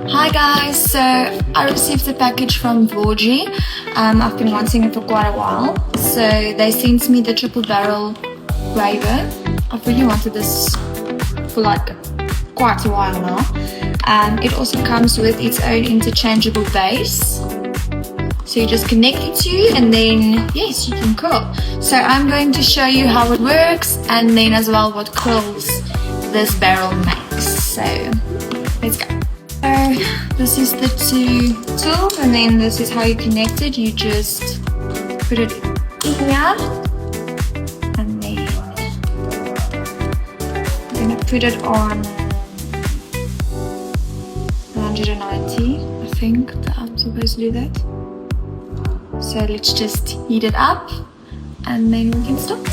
Hi guys, so I received a package from Vorgy. I've been wanting it for quite a while. So they sent me the triple barrel graver. I've really wanted this for like quite a while now. It also comes with its own interchangeable base. So you just connect the two and then yes, you can curl. So I'm going to show you how it works and then as well what curls this barrel makes. So let's go. So this is the two tools and then this is how you connect it. You just put it in here and then I'm going to put it on 190. I think that I'm supposed to do that. So let's just heat it up and then we can start.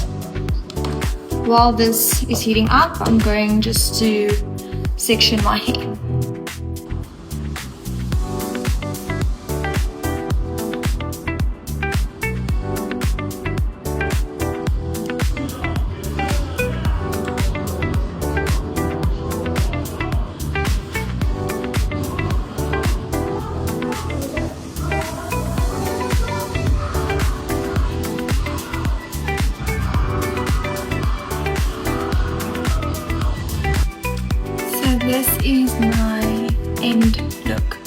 While this is heating up, I'm going just to section my hair. This is my end look.